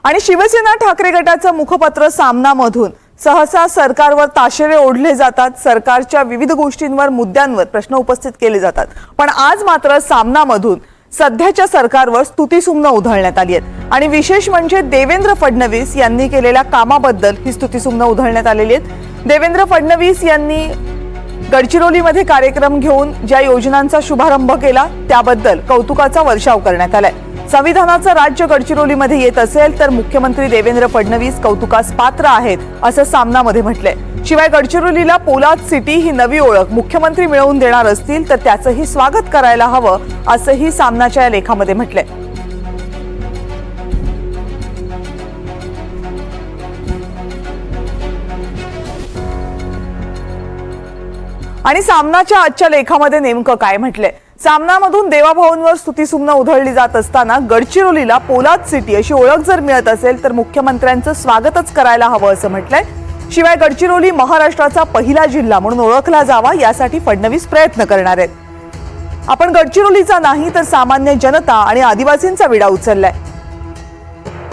आणि शिवसेना ठाकरे गटाचं मुखपत्र सामनामधून सहसा सरकारवर ताशेरे ओढले जातात, सरकारच्या विविध गोष्टींवर मुद्द्यांवर प्रश्न उपस्थित केले जातात। पण आज मात्र सामनामधून सध्याच्या सरकारवर स्तुतिसुमनं उधळण्यात आली आहेत आणि विशेष म्हणजे देवेंद्र फडणवीस यांनी केलेल्या कामाबद्दल ही स्तुतिसुमनं उधळण्यात आलेली आहेत। देवेंद्र फडणवीस यांनी गडचिरोलीमध्ये कार्यक्रम घेऊन ज्या योजनांचा शुभारंभ केला त्याबद्दल कौतुकाचा वर्षाव करण्यात आलाय। संविधानाचं राज्य गडचिरोलीमध्ये येत असेल तर मुख्यमंत्री देवेंद्र फडणवीस कौतुकास पात्र आहेत असं सामनामध्ये म्हटलंय। शिवाय गडचिरोलीला पोलाद सिटी ही नवी ओळख मुख्यमंत्री मिळवून देणार असतील तर त्याचंही स्वागत करायला हवं असंही सामनाच्या या लेखामध्ये म्हटलंय। आणि सामनाच्या आजच्या लेखामध्ये नेमकं काय म्हटलंय? सामनामधून देवाभाऊंवर स्तुतिसुमनं उधळली जात असताना गडचिरोलीला पोलाद सिटी अशी ओळख जर मिळत असेल तर मुख्यमंत्र्यांचं स्वागतच करायला हवं असं म्हटलंय। शिवाय गडचिरोली महाराष्ट्राचा पहिला जिल्हा म्हणून ओळखला जावा यासाठी फडणवीस प्रयत्न करणार आहेत। आपण गडचिरोलीचा नाही तर सामान्य जनता आणि आदिवासींचा विडा उचललाय।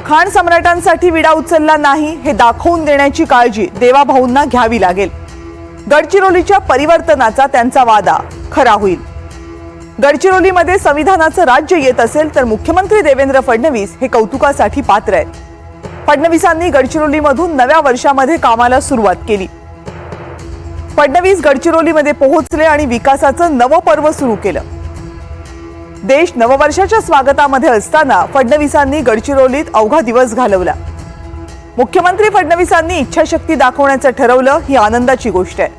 खान सम्राटांसाठी विडा उचलला नाही हे दाखवून देण्याची काळजी देवाभाऊंना घ्यावी लागेल। गडचिरोलीच्या परिवर्तनाचा त्यांचा वादा खरा होईल। गडचिरोलीमध्ये संविधानाचं राज्य येत असेल तर मुख्यमंत्री देवेंद्र फडणवीस हे कौतुकासाठी पात्र आहेत। फडणवीसांनी गडचिरोलीमधून नव्या वर्षामध्ये कामाला सुरुवात केली। फडणवीस गडचिरोलीमध्ये पोहोचले आणि विकासाचं नवं पर्व सुरू केलं। देश नववर्षाच्या स्वागतामध्ये असताना फडणवीसांनी गडचिरोलीत अवघा दिवस घालवला। मुख्यमंत्री फडणवीसांनी इच्छाशक्ती दाखवण्याचं ठरवलं ही आनंदाची गोष्ट आहे।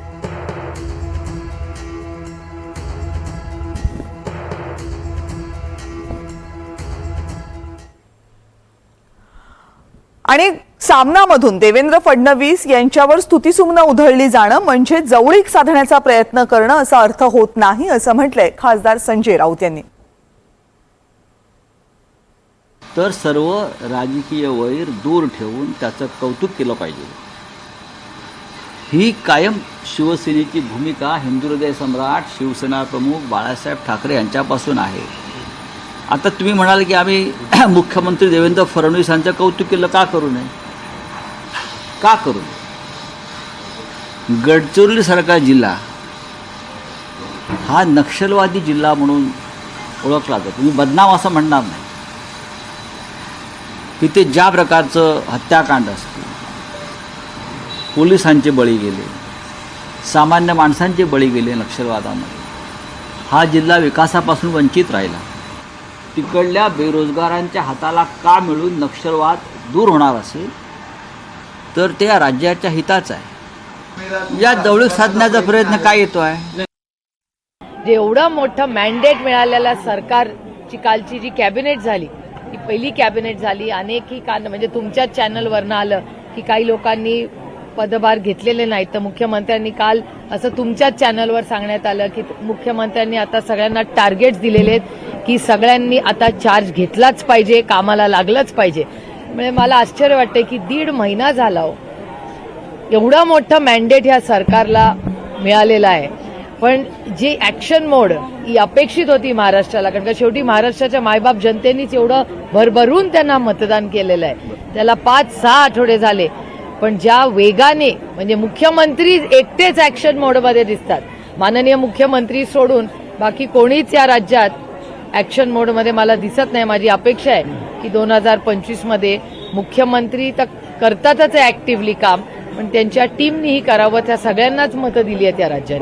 आणि सामनामधून देवेंद्र फडणवीस यांच्यावर स्तुतिसुमनं उधळली जाणं म्हणजे जवळीक साधण्याचा प्रयत्न करणं असा अर्थ होत नाही असं म्हटलंय खासदार संजय राऊत यांनी। तर सर्व राजकीय वैर दूर ठेवून त्याचं कौतुक केलं पाहिजे। ही कायम शिवसेनेची भूमिका हिंदू हृदय सम्राट शिवसेना प्रमुख बाळासाहेब ठाकरे यांच्यापासून आहे। आता तुम्ही म्हणाल की आम्ही मुख्यमंत्री देवेंद्र फडणवीस यांचं कौतुक केलं, का करू नये? का करू नये? गडचिरोलीसारखा जिल्हा हा नक्षलवादी जिल्हा म्हणून ओळखला जातो। तुम्ही बदनाम असं म्हणणार नाही। तिथे ज्या प्रकारचं हत्याकांड असते, पोलिसांचे बळी गेले, सामान्य माणसांचे बळी गेले नक्षलवादामध्ये, हा जिल्हा विकासापासून वंचित राहिला। तिकडल्या बेरोजगारांच्या हाताला का मिळून नक्षलवाद दूर होणार असेल तर ते या राज्याच्या हिताचं आहे। या जवळीक साधण्याचा प्रयत्न काय येतो आहे? एवढं मोठं मॅन्डेट मिळालेल्या सरकारची कालची जी कॅबिनेट झाली ती पहिली कॅबिनेट झाली। अनेकही म्हणजे तुमच्याच चॅनलवरनं आलं की काही लोकांनी पदभार घेतलेले नाहीत, तर मुख्यमंत्र्यांनी काल असं तुमच्याच चॅनलवर सांगण्यात आलं की मुख्यमंत्र्यांनी आता सगळ्यांना टार्गेट्स दिलेले आहेत की सगळ्यांनी आता चार्ज घेतलाच पाहिजे, कामाला लागलंच पाहिजे। म्हणजे मला आश्चर्य वाटतंय की 1.5 महिना झाला हो, एवढं मोठं मॅन्डेट ह्या सरकारला मिळालेलं आहे, पण जी ऍक्शन मोड ही अपेक्षित होती महाराष्ट्राला, कारण का शेवटी महाराष्ट्राच्या मायबाप जनतेनेच एवढं भरभरून त्यांना मतदान केलेलं आहे। त्याला 5-6 आठवडे झाले, पण ज्या वेगाने म्हणजे मुख्यमंत्री एकटेच ऍक्शन मोडमध्ये दिसतात, माननीय मुख्यमंत्री सोडून बाकी कोणीच या राज्यात ऍक्शन मोडमध्ये मला दिसत नाही। माझी अपेक्षा आहे की 2025 मध्ये मुख्यमंत्री तर करतातच ऍक्टिव्हली काम, पण त्यांच्या टीमनीही करावं। त्या सगळ्यांनाच मतं दिली आहेत या राज्यात।